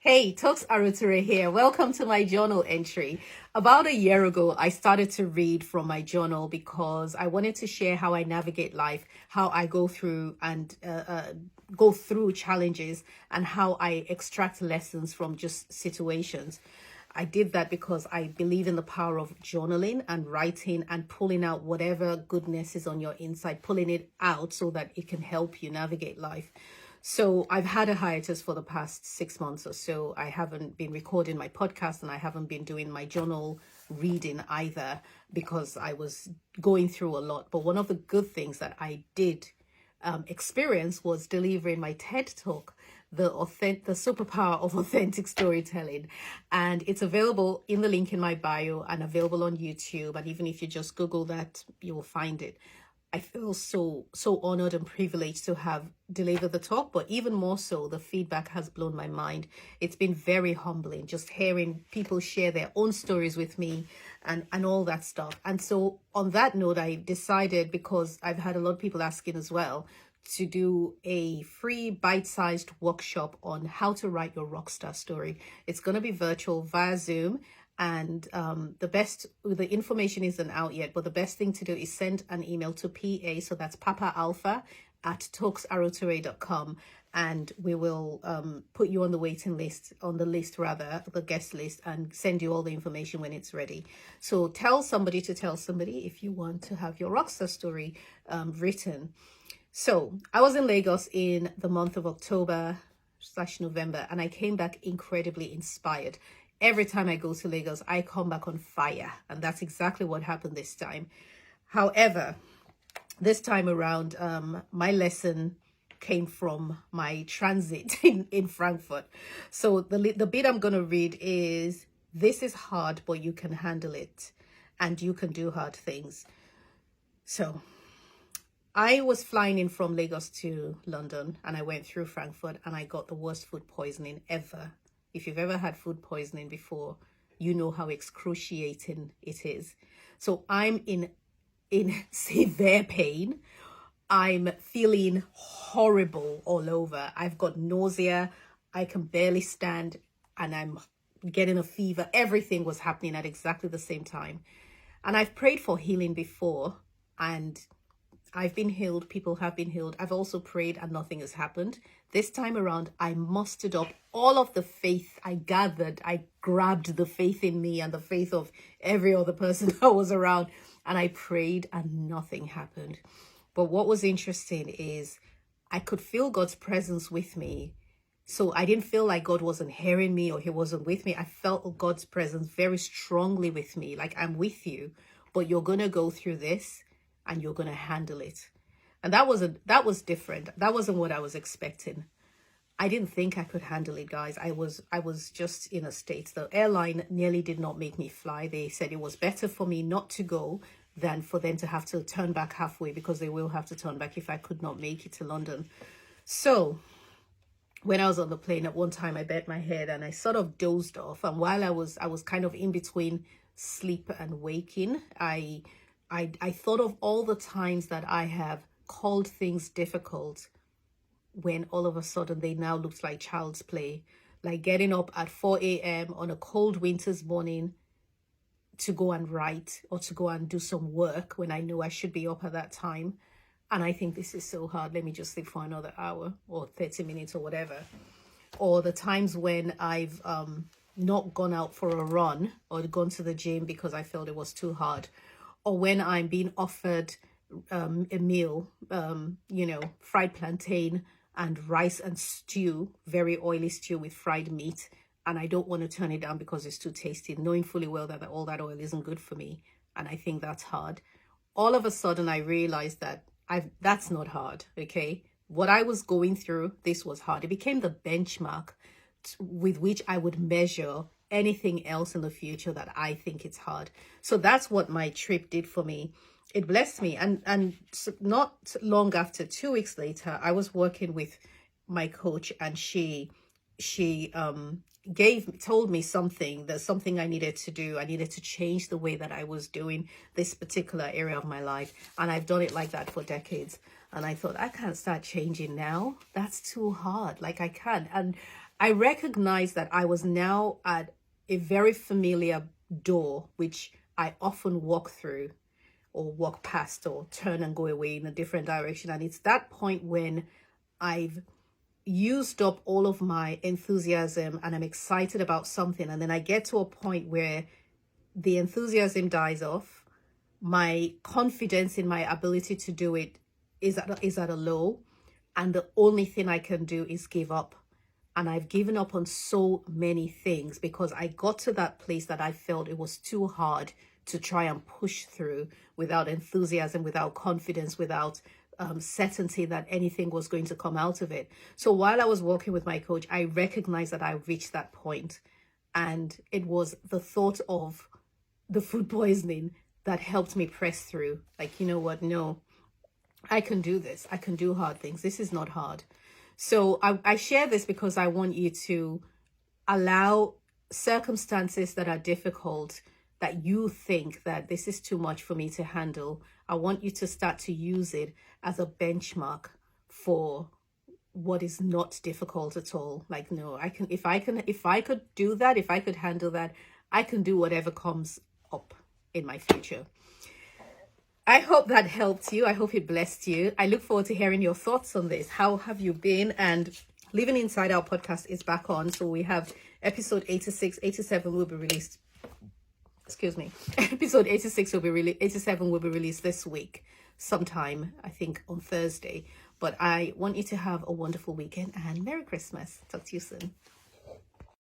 Hey, Toks Aruoture here. Welcome to my journal entry. About a year ago, I started to read from my journal because I wanted to share how I navigate life, how I go through challenges, and how I extract lessons from just situations. I did that because I believe in the power of journaling and writing and pulling out whatever goodness is on your inside, pulling it out so that it can help you navigate life. So I've had a hiatus for the past 6 months or so. I haven't been recording my podcast and I haven't been doing my journal reading either because I was going through a lot. But one of the good things that I did experience was delivering my TED talk, the superpower of authentic storytelling, and it's available in the link in my bio and available on YouTube. And even if you just Google that, you will find it. I feel so honored and privileged to have delivered the talk, but even more so, the feedback has blown my mind. It's been very humbling just hearing people share their own stories with me and all that stuff. And so on that note, I decided, because I've had a lot of people asking as well, to do a free bite-sized workshop on how to write your rockstar story. It's going to be virtual via Zoom. And the information isn't out yet, but the best thing to do is send an email to PA, so that's Papa Alpha at toksaruoture.com, and we will put you on the waiting list, the guest list, and send you all the information when it's ready. So tell somebody to tell somebody if you want to have your rockstar story written. So I was in Lagos in the month of October/November, and I came back incredibly inspired. Every time I go to Lagos, I come back on fire. And that's exactly what happened this time. However, this time around, my lesson came from my transit in Frankfurt. So the bit I'm going to read is, "This is hard, but you can handle it. And you can do hard things." So I was flying in from Lagos to London, and I went through Frankfurt, and I got the worst food poisoning ever. If you've ever had food poisoning before, you know how excruciating it is. So I'm in severe pain. I'm feeling horrible all over. I've got nausea. I can barely stand, and I'm getting a fever. Everything was happening at exactly the same time. And I've prayed for healing before, and I've been healed. People have been healed. I've also prayed and nothing has happened. This time around, I mustered up all of the faith I gathered. I grabbed the faith in me and the faith of every other person that was around, and I prayed and nothing happened. But what was interesting is I could feel God's presence with me. So I didn't feel like God wasn't hearing me or he wasn't with me. I felt God's presence very strongly with me. Like, I'm with you, but you're going to go through this and you're going to handle it. And that was different. That wasn't what I was expecting. I didn't think I could handle it, guys. I was just in a state. The airline nearly did not make me fly. They said it was better for me not to go than for them to have to turn back halfway, because they will have to turn back if I could not make it to London. So when I was on the plane, at one time I bent my head and I sort of dozed off. And while I was kind of in between sleep and waking, I thought of all the times that I have called things difficult when all of a sudden they now looked like child's play. Like getting up at 4 a.m. on a cold winter's morning to go and write or to go and do some work when I know I should be up at that time. And I think this is so hard. Let me just sleep for another hour or 30 minutes or whatever. Or the times when I've not gone out for a run or gone to the gym because I felt it was too hard. Or when I'm being offered a meal, fried plantain and rice and stew, very oily stew with fried meat, and I don't want to turn it down because it's too tasty, knowing fully well that all that oil isn't good for me. And I think that's hard. All of a sudden, I realized that that's not hard, okay? What I was going through, this was hard. It became the benchmark with which I would measure anything else in the future that I think it's hard. So that's what my trip did for me. It blessed me. And not long after, 2 weeks later, I was working with my coach, and she told me there's something I needed to do. I needed to change the way that I was doing this particular area of my life. And I've done it like that for decades. And I thought, I can't start changing now. That's too hard. Like, I can't. I recognized that I was now at a very familiar door, which I often walk through or walk past or turn and go away in a different direction. And it's that point when I've used up all of my enthusiasm and I'm excited about something. And then I get to a point where the enthusiasm dies off. My confidence in my ability to do it is at a low. And the only thing I can do is give up. And I've given up on so many things because I got to that place that I felt it was too hard to try and push through without enthusiasm, without confidence, without certainty that anything was going to come out of it. So while I was working with my coach, I recognized that I reached that point. And it was the thought of the food poisoning that helped me press through. Like, you know what? No, I can do this. I can do hard things. This is not hard. So I share this because I want you to allow circumstances that are difficult, that you think that this is too much for me to handle. I want you to start to use it as a benchmark for what is not difficult at all. Like, no, if I could do that, if I could handle that, I can do whatever comes up in my future. I hope that helped you. I hope it blessed you. I look forward to hearing your thoughts on this. How have you been? And Living Inside Our podcast is back on. So we have episode 86, 87 will be released. Excuse me. Episode 86 will be released. 87 will be released this week, sometime, I think on Thursday. But I want you to have a wonderful weekend and Merry Christmas. Talk to you soon.